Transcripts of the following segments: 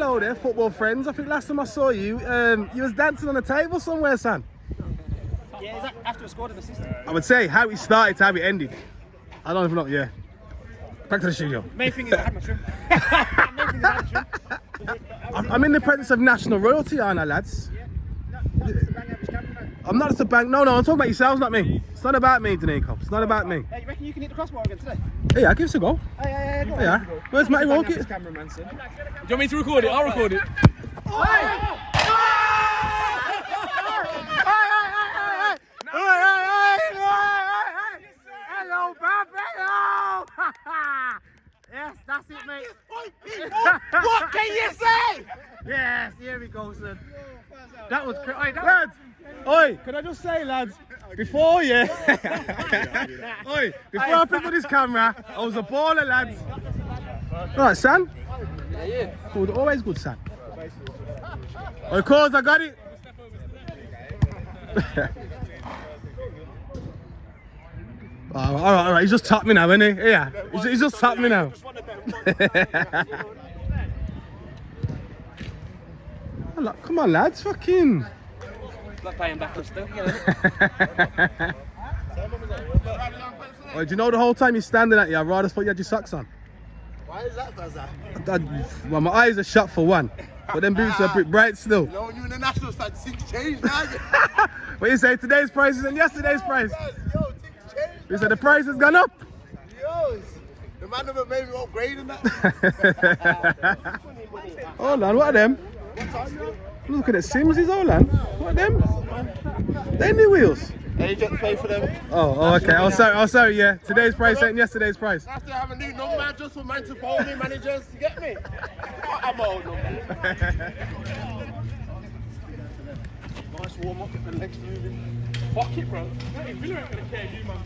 Hazelwell there, football friends. I think last time I saw you, you was dancing on a table somewhere, son. Yeah, is that after a scored an assist? I would say how it started to how it ended. I don't even know, yeah. Back to the studio. Main thing is I had my trim. Main thing is I had my trim. I'm in the presence of national royalty, aren't I, lads? Yeah. No, just a bang average cameraman. I'm not just a bank. No, I'm talking about yourselves, not me. It's not about me, Danico. It's not about me. Hey, you reckon you can hit the crossbar again today? Yeah, give us a go. Hey, go on. Yeah. Where's Matty Walker? This cameraman, son. Do you want me to record it? I'll record it. Hello, Hello. Yes, that's it, mate. What can you say? Yes, here we go, son. That was crazy. Lads, oi, can I just say, lads, before you, oi, before I picked up this camera, I was a baller, lads. Alright, son? Yeah. Good, always good, son. Of course, I got it. Alright, he's just tapped me now, isn't he? Yeah, he's just tapped me now. Come on, lads, fucking. Not paying back for stuff, you Oh, do you know the whole time you're standing at you, I'd rather thought you had your socks on? Why is that, Fazza? Well, my eyes are shut for one, but them boots are a bit bright still. You know, when you're in the national side, things change now. What you say, today's price isn't yesterday's price? Yo, things change. You said the price has gone up? Yo, the man never made me upgrade in that. Hold on, what are them? Look at the Simsies, hold on. What are them? They're new wheels. Agents pay for them. Oh, okay. Oh, sorry, yeah. Today's price ain't yesterday's price. I have to have a new number just for man to follow me, managers, to get me. I'm old number. Nice warm up, the legs moving. Fuck it, bro. Really ain't gonna care you, man.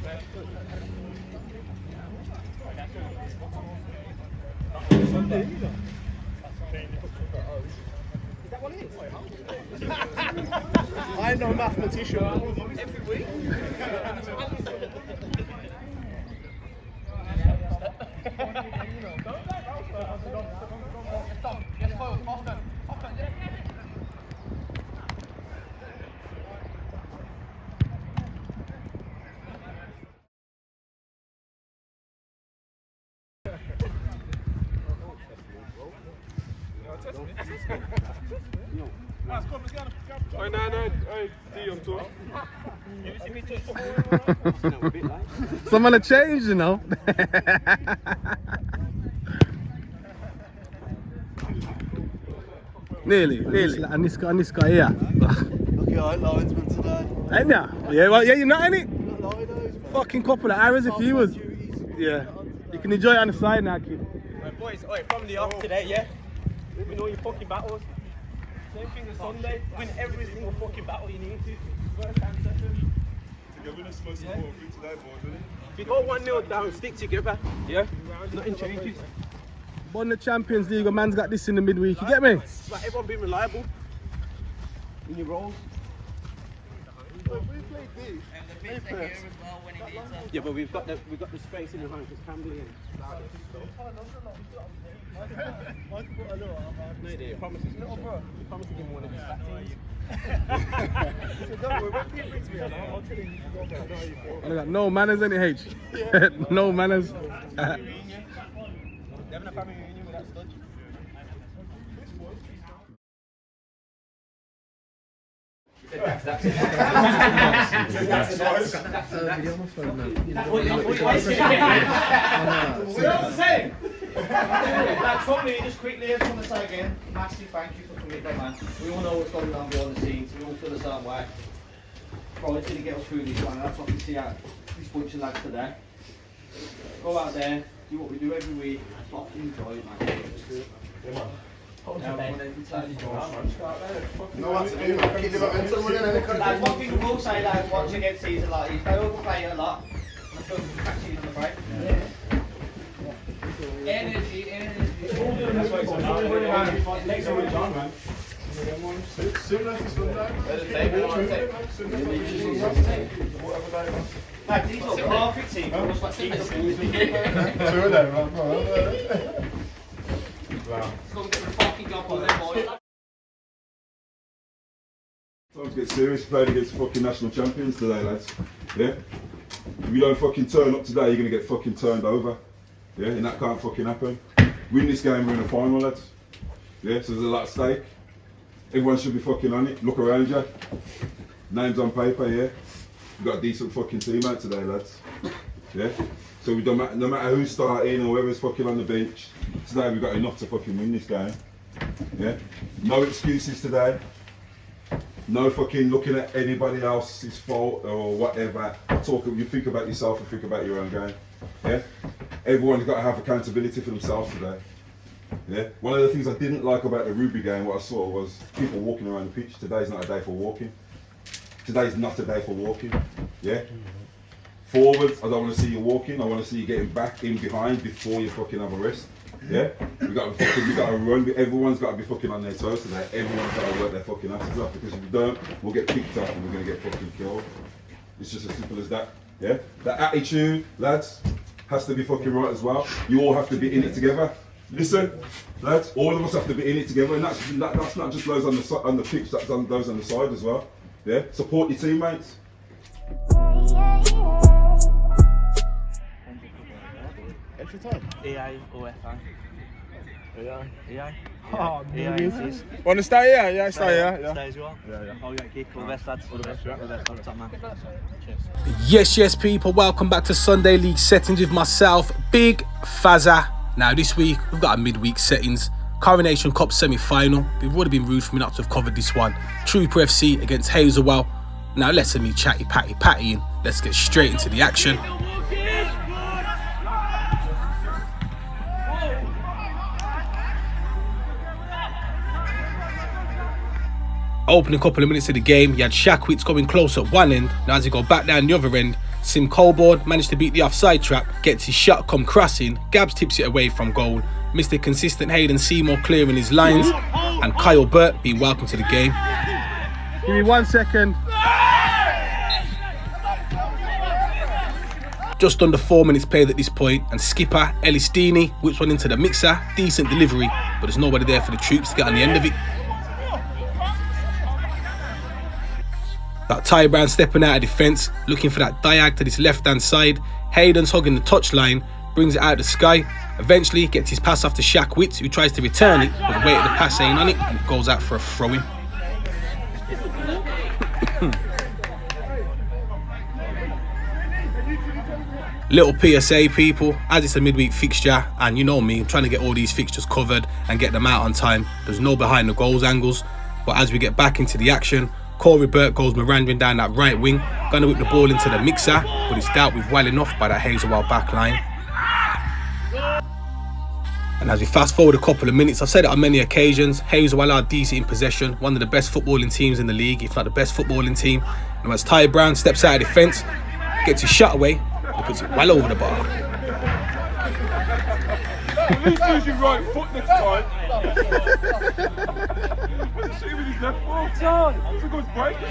Is that what it is? I'm no mathematician. Every week? Oh, no, D on tour. Someone to change, you know. Nearly. And this guy here. Okay, I linesman today. Ain't ya? Yeah, well, yeah, you're not in it. Not linos, man. Fucking couple of hours if you was. Yeah. You can enjoy it on the side now, kid. Right, boys, from the off today, yeah? We know your fucking battles. Same thing as Sunday. Win every single fucking battle you need to. First and second. Togetherness is the most important thing today, boys, isn't it? If you go 1-0 down, stick together. Yeah? Nothing changes. Won the Champions League, a man's got this in the midweek, you get me? It's like everyone being reliable in your roles. Yeah, but we've got the space in the line because Camberley and no, they promised to give me one of these fat teams. I got no manners, any H. No manners. They're having a family reunion with that stud. Just quickly, I just want to say again, massive thank you for coming, man. We all know what's going on behind the scenes. We all feel the same way. Priority to get us through this one. That's what we see out this bunch of lads today. Go out there, do what we do every week. Fucking enjoy it, man. Yeah, man. No, what to do, man. Keep the momentum running. Like, one thing we will say, like, watching against season like these, they overplay it a lot. And I feel we can catch it on the break. Energy. That's why it's next one, John, man. Soon after Sunday. Mate, these are perfect teams. Two of them, man. Come get the fucking job on them, boys. Time to get serious. Played against fucking national champions today, lads. Yeah? If you don't fucking turn up today, you're gonna get fucking turned over. Yeah? And that can't fucking happen. Win this game, we're in the final, lads. Yeah? So there's a lot at stake. Everyone should be fucking on it. Look around you. Names on paper, yeah? We've got a decent fucking team out today, lads. Yeah? So we don't matter, no matter who's starting or whoever's fucking on the bench, today we've got enough to fucking win this game. Yeah? No excuses today. No fucking looking at anybody else's fault or whatever. You think about yourself and think about your own game. Yeah? Everyone's got to have accountability for themselves today. Yeah? One of the things I didn't like about the rugby game, what I saw was people walking around the pitch. Today's not a day for walking. Today's not a day for walking. Yeah? Forwards, I don't want to see you walking. I want to see you getting back in behind before you fucking have a rest. Yeah? We got to run. Everyone's got to be fucking on their toes today. Everyone's got to work their fucking asses off, because if we don't, we'll get picked up and we're going to get fucking killed. It's just as simple as that. Yeah? That attitude, lads, has to be fucking right as well. You all have to be in it together. Listen, lads, all of us have to be in it together, and that's not just those on the pitch, that's those on the side as well. Yeah? Support your teammates. Extra time. EA or FA? EA. Oh, EA is. Want to stay here? Yeah, stay here. Yeah. Stay as well. Yeah. Oh, yeah, kick. All the best, lads. All the best. All the best. Top man. Yes, people, welcome back to Sunday League Settings with myself, Big Fazza. Now this week we've got our midweek settings. Coronation Cup semi-final. We've already been rude for me not to have covered this one. Trooper FC against Hazelwell. Now let's me chatty patty and let's get straight into the action. Opening couple of minutes of the game, you had Shackwitz going close at one end. Now as he go back down the other end, Sim Colborne managed to beat the offside trap, gets his shot come crossing, Gabs tips it away from goal, Mr. Consistent Hayden Seymour clearing his lines, and Kyle Burt being welcome to the game. Give me 1 second. Just under 4 minutes played at this point, and skipper Elistini whips one into the mixer, decent delivery, but there's nobody there for the troops to get on the end of it. Got Ty Brown stepping out of defence, looking for that diag to this left hand side. Hayden's hugging the touchline, brings it out of the sky. Eventually gets his pass off to Shackwitz, who tries to return it, but the weight of the pass ain't on it, and it goes out for a throw-in. Little PSA, people, as it's a midweek fixture, and you know me, I'm trying to get all these fixtures covered and get them out on time. There's no behind the goals angles, but as we get back into the action, Corey Burt goes meandering down that right wing, gonna whip the ball into the mixer, but it's dealt with well enough by that Hazelwell back line. And as we fast forward a couple of minutes, I've said it on many occasions, Hazelwell are decent in possession, one of the best footballing teams in the league, if not the best footballing team. And as Ty Brown steps out of defence, gets his shot away, and puts it well over the bar. Please use your right foot next time. What's he with his left foot? It's a good break as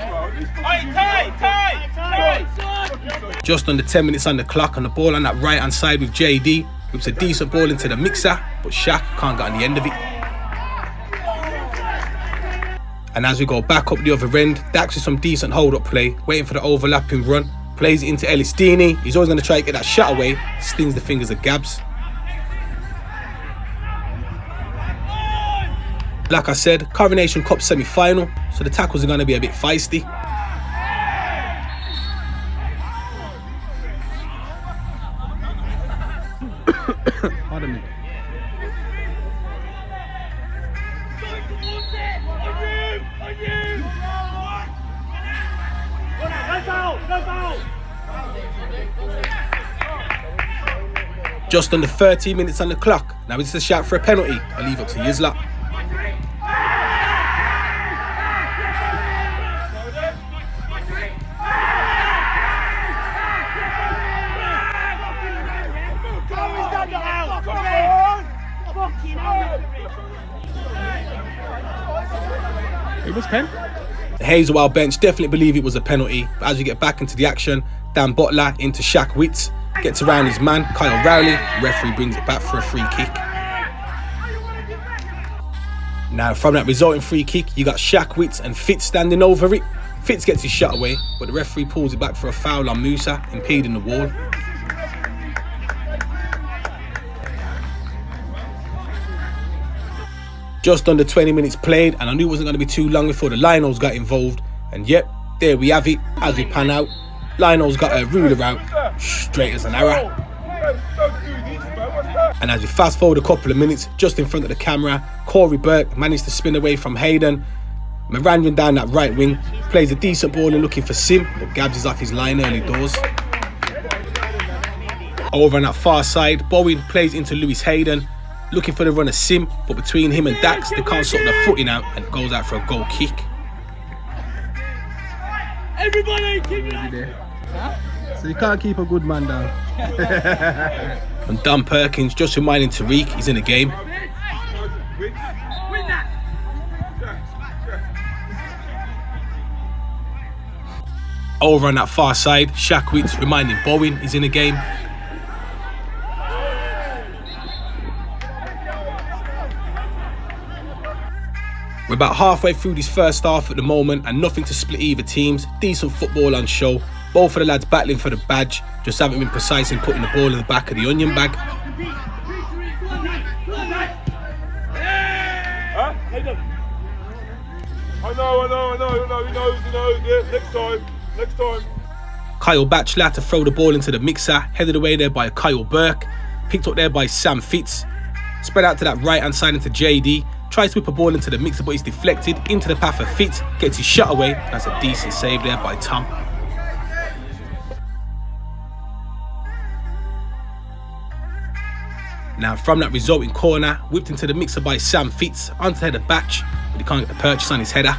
well. Just under 10 minutes on the clock, and the ball on that right hand side with JD. Whips a decent ball into the mixer, but Shaq can't get on the end of it. And as we go back up the other end, Dax with some decent hold-up play, waiting for the overlapping run. Plays it into Elistini. He's always going to try to get that shot away. Stings the fingers of Gabs. Like I said, Coronation Cup semi-final, so the tackles are going to be a bit feisty. Pardon me. Just under 13 minutes on the clock. Now it's a shout for a penalty. I'll leave it to Yizla. It was pen. The Hazelwell bench definitely believe it was a penalty, but as we get back into the action, Dan Butler into Shackwitz, gets around his man, Kyle Rowley, referee brings it back for a free kick. Now from that resulting free kick, you got Shaq Witz and Fitz standing over it. Fitz gets his shot away, but the referee pulls it back for a foul on Musa, impeding the wall. Just under 20 minutes played, and I knew it wasn't going to be too long before the Lions got involved. And yep, there we have it. As we pan out, Lions got a ruler out, straight as an arrow. And as we fast forward a couple of minutes, just in front of the camera, Corey Burke managed to spin away from Hayden. Miranding down that right wing, plays a decent ball and looking for Sim, but Gabs is off his line early doors. Over on that far side, Bowen plays into Lewis Hayden, looking for the run of Sim, but between him and Dax, they can't sort their footing out and goes out for a goal kick. Everybody, keep it up. Huh? So you can't keep a good man down. And Dan Perkins just reminding Tariq he's in the game. Over on that far side, Shaq Witz reminding Bowen he's in the game. We're about halfway through this first half at the moment and nothing to split either teams. Decent football on show. Both of the lads battling for the badge, just haven't been precise in putting the ball in the back of the onion bag. Huh? I know, he knows, yeah, next time. Kyle Batchelor to throw the ball into the mixer, headed away there by Kyle Burke, picked up there by Sam Fitz, spread out to that right hand side into JD, tries to whip a ball into the mixer but he's deflected into the path of Fitz, gets his shot away. That's a decent save there by Tom. Now from that resulting corner, whipped into the mixer by Sam Fitz, onto the header Batch, but he can't get the purchase on his header.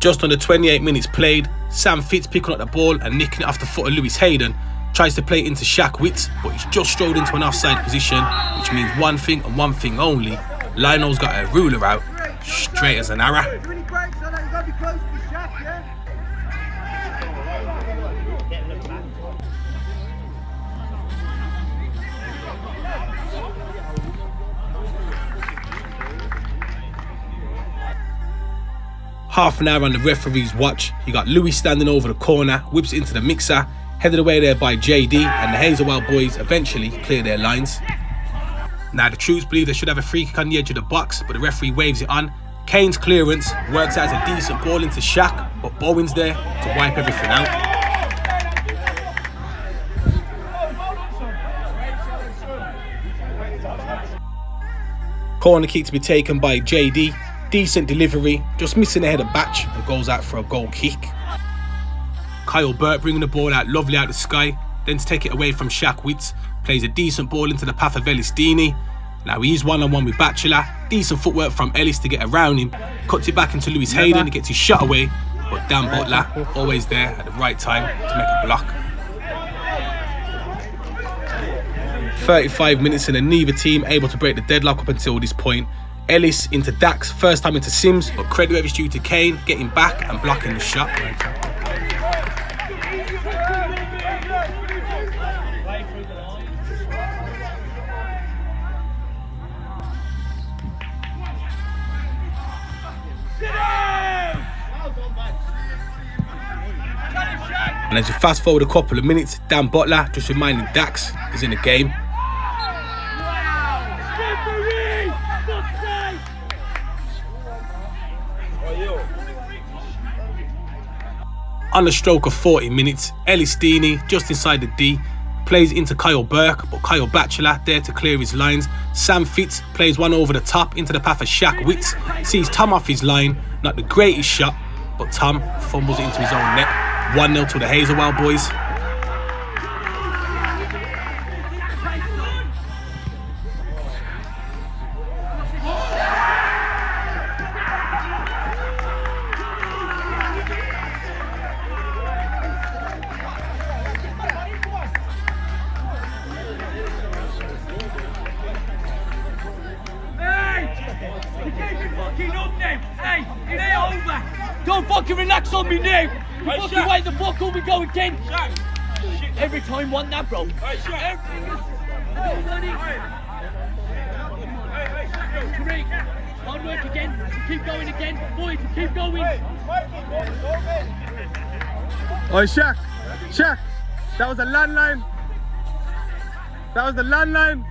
Just under 28 minutes played, Sam Fitz picking up the ball and nicking it off the foot of Lewis Hayden, tries to play it into Shaq Witz, but he's just strolled into an offside position, which means one thing and one thing only. Lionel's got a ruler out, straight as an arrow. Half an hour on the referee's watch, you got Louis standing over the corner, whips it into the mixer, headed away there by JD, and the Hazelwell boys eventually clear their lines. Now the troops believe they should have a free kick on the edge of the box, but the referee waves it on. Kane's clearance works out as a decent ball into Shaq, but Bowen's there to wipe everything out. Corner kick to be taken by JD. Decent delivery, just missing ahead of Batch and goes out for a goal kick. Kyle Burke bringing the ball out lovely out of the sky, then to take it away from Shaq Witz, plays a decent ball into the path of Ellis Deeney. Now he's one-on-one with Batchelor, decent footwork from Ellis to get around him, cuts it back into Lewis Hayden, he gets his shot away, but Dan Butler always there at the right time to make a block. 35 minutes and neither team able to break the deadlock up until this point. Ellis into Dax, first time into Sims, but credit where it's due to Kane, getting back and blocking the shot. And as you fast forward a couple of minutes, Dan Butler just reminding Dax he's in the game. On the stroke of 40 minutes, Ellis Deeney, just inside the D, plays into Kyle Burke, but Kyle Batchelor there to clear his lines. Sam Fitz plays one over the top into the path of Shaq Witz, sees Tom off his line, not the greatest shot, but Tom fumbles it into his own net. 1-0 to the Hazelwell boys. Don't fucking relax on me now. You fucking wait the fuck up we go again. Every time want that, bro. Hard work again. Keep going again. Boys, keep going. Oh, Shaq. Shaq. That was a landline. That was the landline.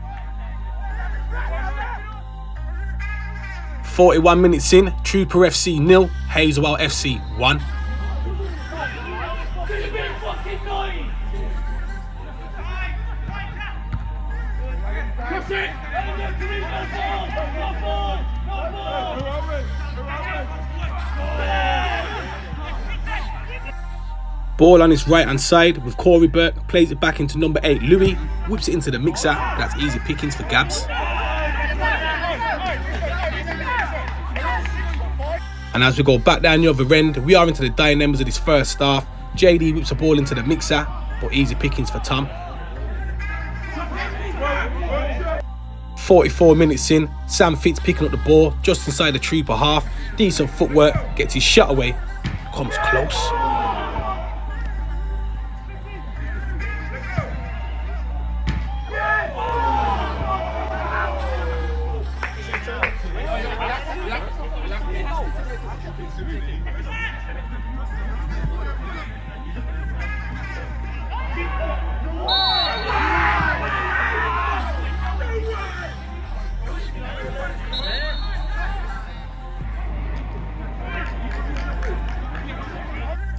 41 minutes in, Trooper FC 0, Hazelwell FC 1. Ball on his right hand side with Corey Burke, plays it back into number 8 Louis, whips it into the mixer. That's easy pickings for Gabs. And as we go back down the other end, we are into the dying embers of this first half. JD whips the ball into the mixer, but easy pickings for Tom. 44 minutes in, Sam Fitz picking up the ball just inside the Trooper half. Decent footwork, gets his shot away, comes close.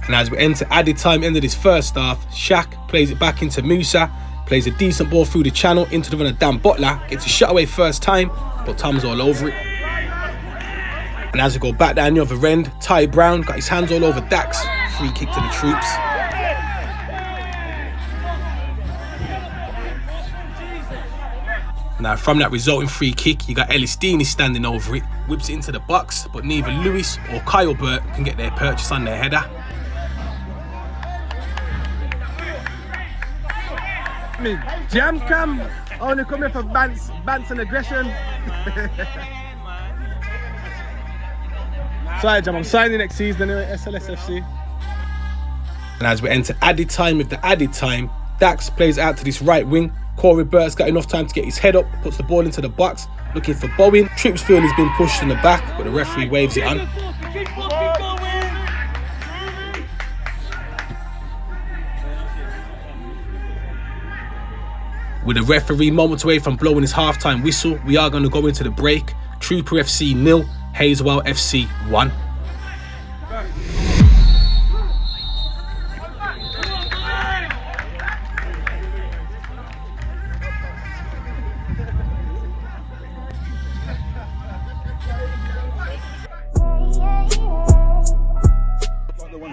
And as we enter added time, end of this first half, Shaq plays it back into Musa, plays a decent ball through the channel into the run of Dan Butler, gets a shot away first time, but Tom's all over it. And as we go back down the other end, Ty Brown got his hands all over Dax, free kick to the Troops. Now from that resulting free kick, you got Ellis Deeney standing over it, whips it into the box, but neither Lewis or Kyle Burke can get their purchase on their header. Jam Cam only coming for bants and aggression. Sorry, Jam, I'm signing next season anyway, SLSFC. And as we enter added time with the added time, Dax plays out to this right wing. Corey Burke's got enough time to get his head up, puts the ball into the box, looking for Bowen. Troops feel he's been pushed in the back, but the referee waves it on. With the referee moments away from blowing his half-time whistle, we are going to go into the break. Trooper FC 0, Hazelwell FC 1.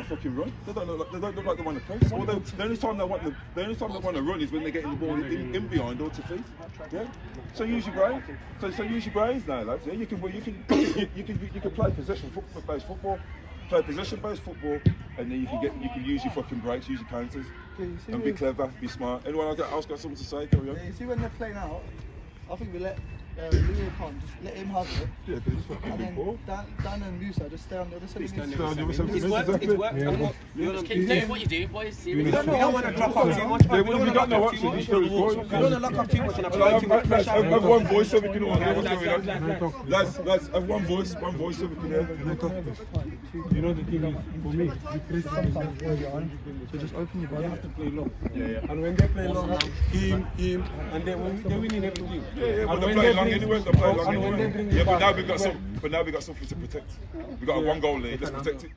Fucking run. They don't look like they want to press. Well, the only time they want to run is when they're getting the ball in behind or to feet. Yeah. So use your brain. So use your brains now, lads. Yeah. You can play possession-based football, play possession-based football, and then you can use your fucking breaks, use your counters, and be clever, be smart. Anyone else got something to say? Carry on. Yeah, you see when they're playing out, I think we let Leo Khan just let him have it. Yeah, but it's fucking And big ball. then Dan and Musa just stay on the other side. It's worked. You want to keep doing what you do, boys. We don't want to drop off too much. We don't know what to do. We don't want to lock off too much and apply too much pressure. Have one voice so we can all hear what's going on. Lads, have one voice so we can hear. You know the thing is, for me, you press sometimes where you're on, so just open your body. You have to play low. Yeah. And when they play low, him, and then they're winning everything. Yeah, but they're playing long anyway. Yeah, but now we got something to protect. We got a 1 goal lead. Let's protect it.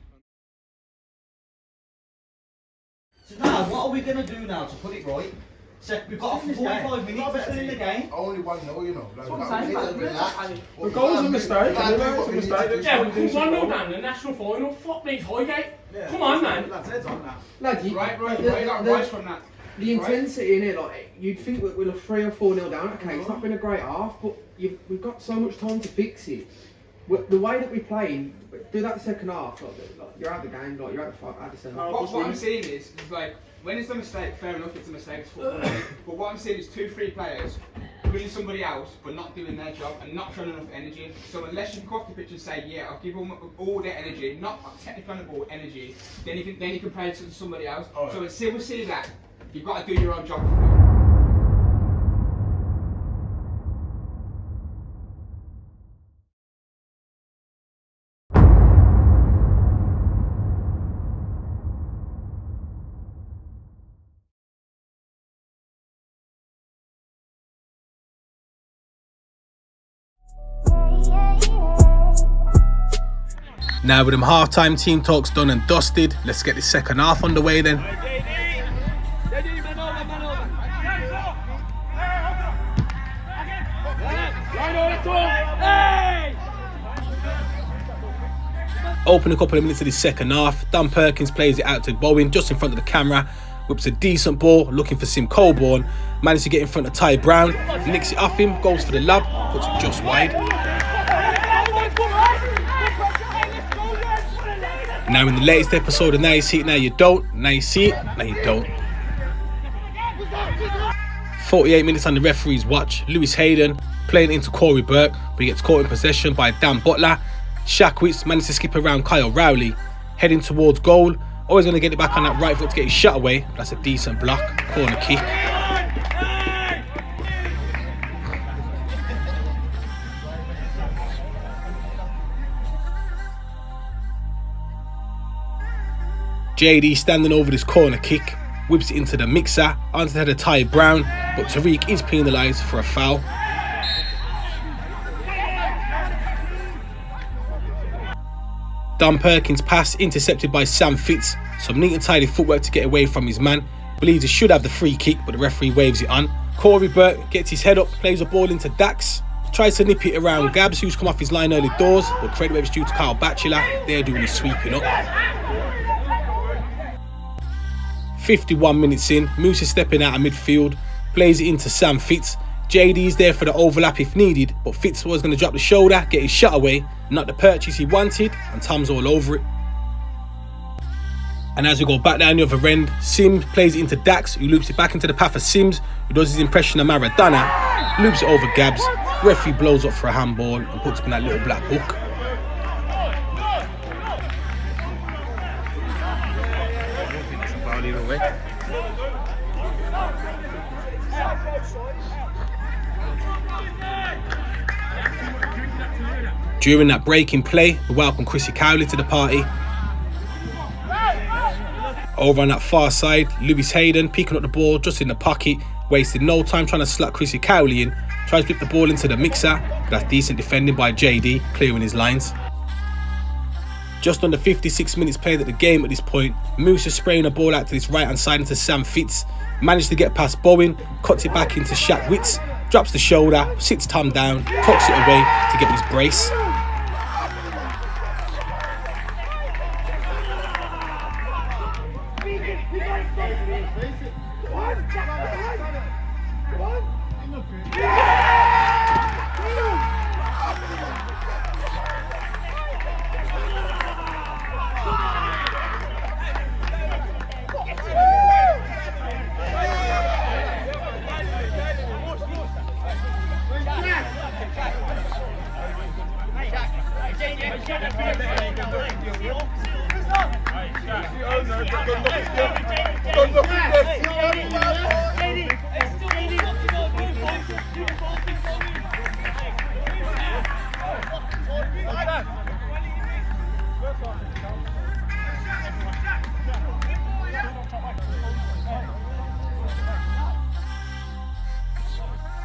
So now, what are we going to do now to put it right? So we've got 45 minutes left in the game. Only 1-0, you know. The goal's a mistake. Yeah, we come 1-0 down in the national final. Fuck me, Highgate. Come on, man. Lad, right from that. The intensity in it, like you'd think we'll have 3 or 4-0 down. Okay, it's not been a great half, but we've got so much time to fix it. The way that we play, do that second half, like you're out of the game, like you're out of the centre. What I'm saying is like when it's a mistake, fair enough, it's a mistake. It's football. But what I'm saying is 2-3 players winning somebody else, but not doing their job and not showing enough energy. So unless you come off the pitch and say, yeah, I'll give them all their energy, not technically on the ball energy, then you can play to somebody else. Right. So until we see that, you've got to do your own job. Now with them half-time team talks done and dusted, let's get the second half underway then. Open a couple of minutes of the second half, Dan Perkins plays it out to Bowen just in front of the camera, whips a decent ball, looking for Sim Colborne, manages to get in front of Ty Brown, nicks it off him, goes for the lob, puts it just wide. Now in the latest episode of Now You See It, Now You Don't, now you see it, now you don't. 48 minutes on the referee's watch, Lewis Hayden playing into Corey Burke, but he gets caught in possession by Dan Butler. Shackwitz managed to skip around Kyle Rowley, heading towards goal. Always going to get it back on that right foot to get his shot away. That's a decent block, corner kick. JD standing over this corner kick, whips it into the mixer, onto the head of Ty Brown, but Tariq is penalised for a foul. Dan Perkins' pass intercepted by Sam Fitz. Some neat and tidy footwork to get away from his man. Believes he should have the free kick, but the referee waves it on. Corey Burke gets his head up, plays a ball into Dax. Tries to nip it around Gabs, who's come off his line early doors, but credit where it's due to Kyle Batchelor. They're doing his sweeping up. 51 minutes in, Moose is stepping out of midfield, plays it into Sam Fitz. JD is there for the overlap if needed, but Fitz was going to drop the shoulder, get his shot away, not the purchase he wanted, and Tom's all over it. And as we go back down the other end, Sims plays it into Dax, who loops it back into the path of Sims, who does his impression of Maradona, loops it over Gabs, referee blows up for a handball and puts him in that little black book. During that break in play, we welcome Chrissy Cowley to the party. Over on that far side, Lewis Hayden picking up the ball just in the pocket, wasting no time trying to slot Chrissy Cowley in, tries to whip the ball into the mixer, but that's decent defending by JD, clearing his lines. Just under 56 minutes played at the game at this point, Moose is spraying the ball out to this right hand side into Sam Fitz, managed to get past Bowen, cuts it back into Shackwitz, drops the shoulder, sits Tom down, tucks it away to get his brace.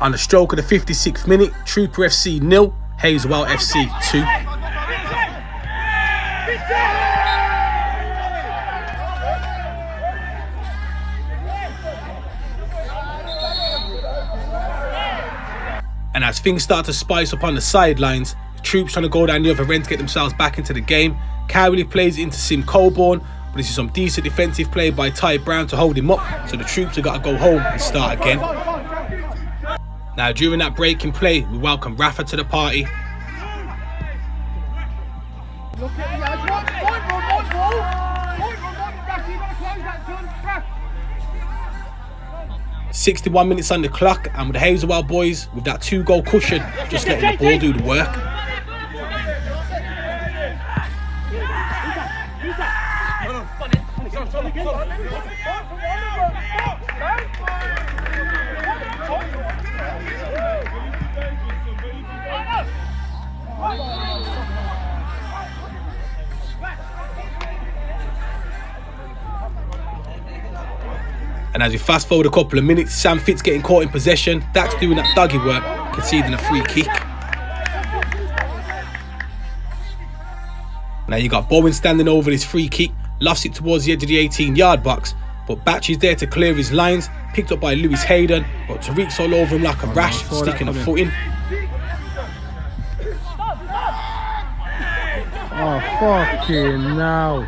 On the stroke of the 56th minute, Trooper FC 0, Hazelwell FC 2. And as things start to spice up on the sidelines, the troops trying to go down the other end to get themselves back into the game. Cowley plays it into Sim Colborne, but this is some decent defensive play by Ty Brown to hold him up, so the troops have got to go home and start again. Now during that break in play, we welcome Rafa to the party. Look at the 61 minutes on the clock, and with the Hazelwell boys with that 2-goal cushion, just letting the ball do the work. And as we fast forward a couple of minutes, Sam Fitz getting caught in possession, Dax doing that doggy work, conceding a free kick. And Now you got Bowen standing over his free kick, lofts it towards the edge of the 18-yard box, but Batchy's there to clear his lines, picked up by Lewis Hayden, but Tariq's all over him like a rash, sticking a foot in. Oh, fucking no.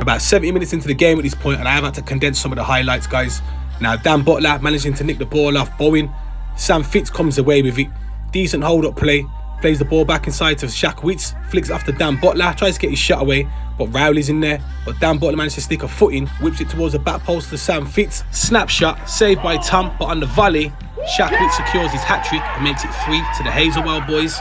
About 70 minutes into the game at this point, and I have had to condense some of the highlights, guys. Now, Dan Butler managing to nick the ball off Bowen. Sam Fitz comes away with it. Decent hold-up play. Plays the ball back inside to Shaq Witz. Flicks it off to Dan Butler. Tries to get his shot away, but Rowley's in there. But Dan Butler manages to stick a foot in. Whips it towards the back post to Sam Fitz. Snapshot, saved by Tom, but on the volley, Shaq Witz secures his hat-trick and makes it 3 to the Hazelwell boys.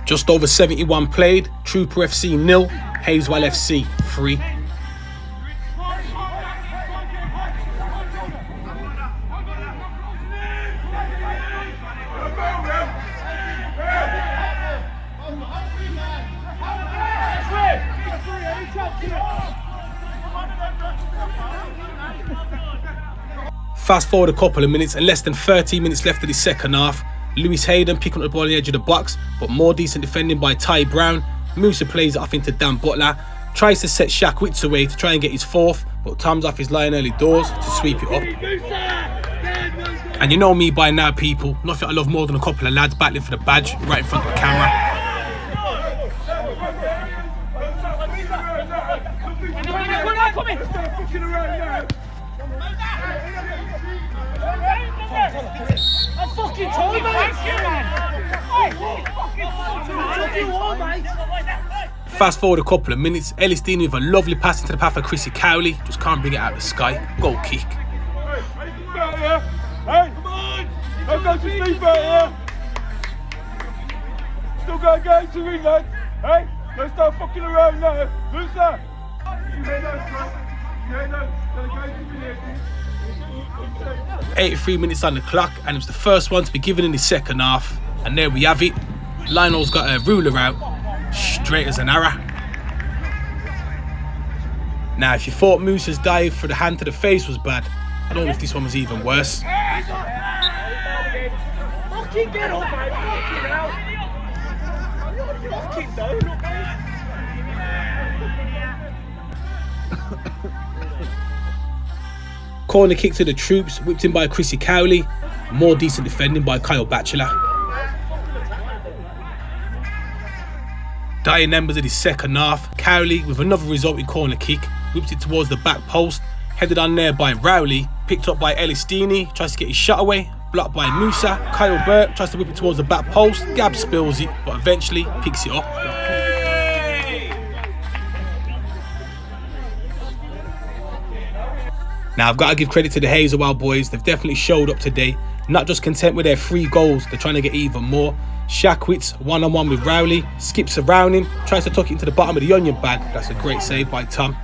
Just over 71 played, Trooper FC 0, Hazelwell FC 3. Fast forward a couple of minutes and less than 13 minutes left of the second half. Lewis Hayden picking up the ball on the edge of the box, but more decent defending by Ty Brown. Musa plays it off into Dan Butler, tries to set Shaq Witz away to try and get his fourth, but Tom's off his line early doors to sweep it up. And you know me by now, people, nothing I love more than a couple of lads battling for the badge right in front of the camera. Fast forward a couple of minutes, Ellis Dean with a lovely pass into the path of Chrissy Cowley, just can't bring it out of the sky. Goal kick. Hey, come on! I've got to sleep out here! Still got a game to win, lads! Hey, let's start fucking around now! Who's that? You head out, got a game to win here. 83 minutes on the clock, and it was the first one to be given in the second half. And there we have it. Lionel's got a ruler out, straight as an arrow. Now, if you thought Moose's dive for the hand to the face was bad, I don't know if this one was even worse. Fucking get up, mate. Fucking hell. Fucking donut, mate. Corner kick to the troops, whipped in by Chrissy Cowley. More decent defending by Kyle Batchelor. Dying embers of the second half. Cowley with another resulting corner kick, whips it towards the back post. Headed on there by Rowley, picked up by Ellis Deeney, tries to get his shot away, blocked by Musa. Kyle Burke tries to whip it towards the back post. Gab spills it, but eventually picks it up. Now, I've got to give credit to the Hazelwell boys. They've definitely showed up today. Not just content with their 3 goals, they're trying to get even more. Shaq Witz one-on-one with Rowley, skips around him, tries to tuck it into the bottom of the onion bag. That's a great save by Tom.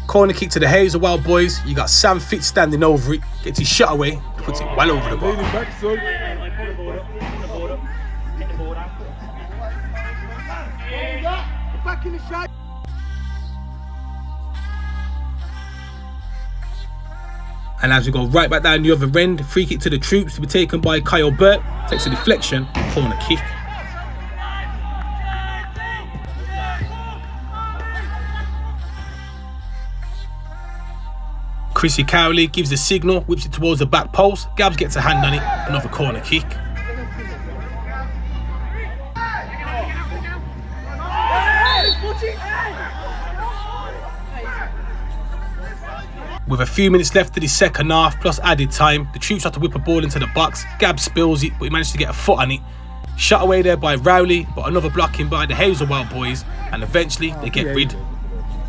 Corner kick to the Hazelwell boys. You got Sam Fitz standing over it, gets his shot away, puts it well over the bar. And as we go right back down the other end, free kick to the troops to be taken by Kyle Burke. Takes a deflection, corner kick. Chrissy Cowley gives the signal, whips it towards the back post. Gabs gets a hand on it, another corner kick. With a few minutes left of the second half, plus added time, the troops have to whip a ball into the box. Gab spills it, but he managed to get a foot on it. Shut away there by Rowley, but another blocking by the Hazelwell boys, and eventually they get rid.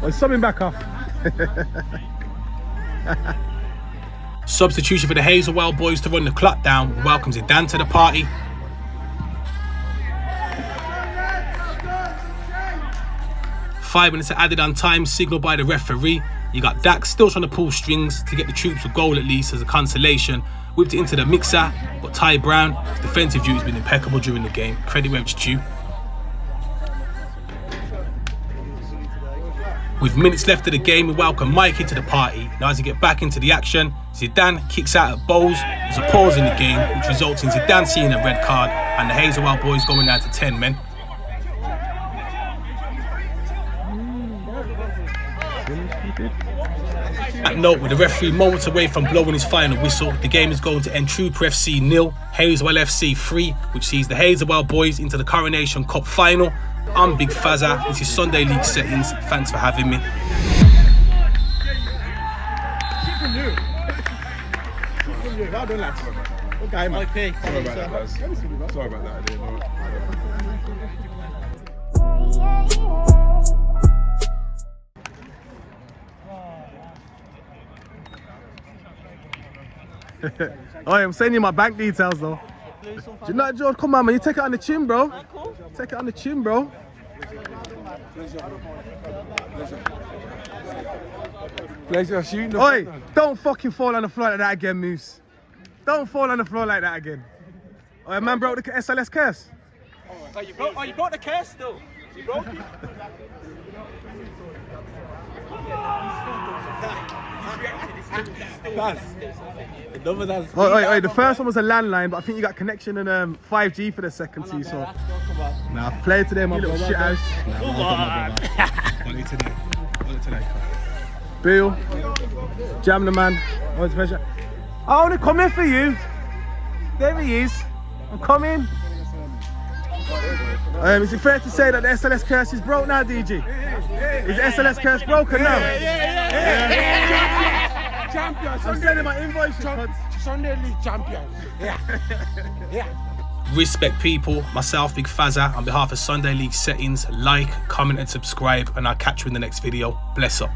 Well, summing back off. Substitution for the Hazelwell boys to run the clock down, who welcomes Zidane to the party. Five minutes added on time, signalled by the referee. You got Dax still trying to pull strings to get the troops a goal at least as a consolation. Whipped it into the mixer, but Ty Brown, his defensive duty has been impeccable during the game. Credit where it's due. With minutes left of the game, we welcome Mike into the party. Now as he get back into the action, Zidane kicks out at Bowles. There's a pause in the game, which results in Zidane seeing a red card and the Hazelwell boys going down to 10 men. At note, with the referee moments away from blowing his final whistle, the game is going to end Trooper FC 0, Hazelwell FC 3, which sees the Hazelwell boys into the Coronation Cup final. I'm Big Fazza, this is Sunday League Settings, thanks for having me. Well done, lads. Okay, man. Sorry about that, lads. Sorry about that, I didn't know. Oh, I'm sending you my bank details though. Do you know, George? Come on, man. You take it on the chin, bro. Take it on the chin, bro. Pleasure shooting. Oi, don't fucking fall on the floor like that again, Moose. Don't fall on the floor like that again. Oh, man broke the SLS curse. Oh, you broke the curse still. You broke it. Oh, the first one was a landline, but I think you got connection and 5G for the second two, so. Nah, play today, my little shit house. Bill, Jam the man. Always a pleasure. I want to come in for you. There he is. I'm coming. Is it fair to say that the SLS curse is broke now, DG? Is the SLS curse broken now? Yeah. Champions. I'm sending my invoice. Sunday League champions. Yeah. Respect people, myself, Big Fazza, on behalf of Sunday League Settings, like, comment and subscribe, and I'll catch you in the next video. Bless up.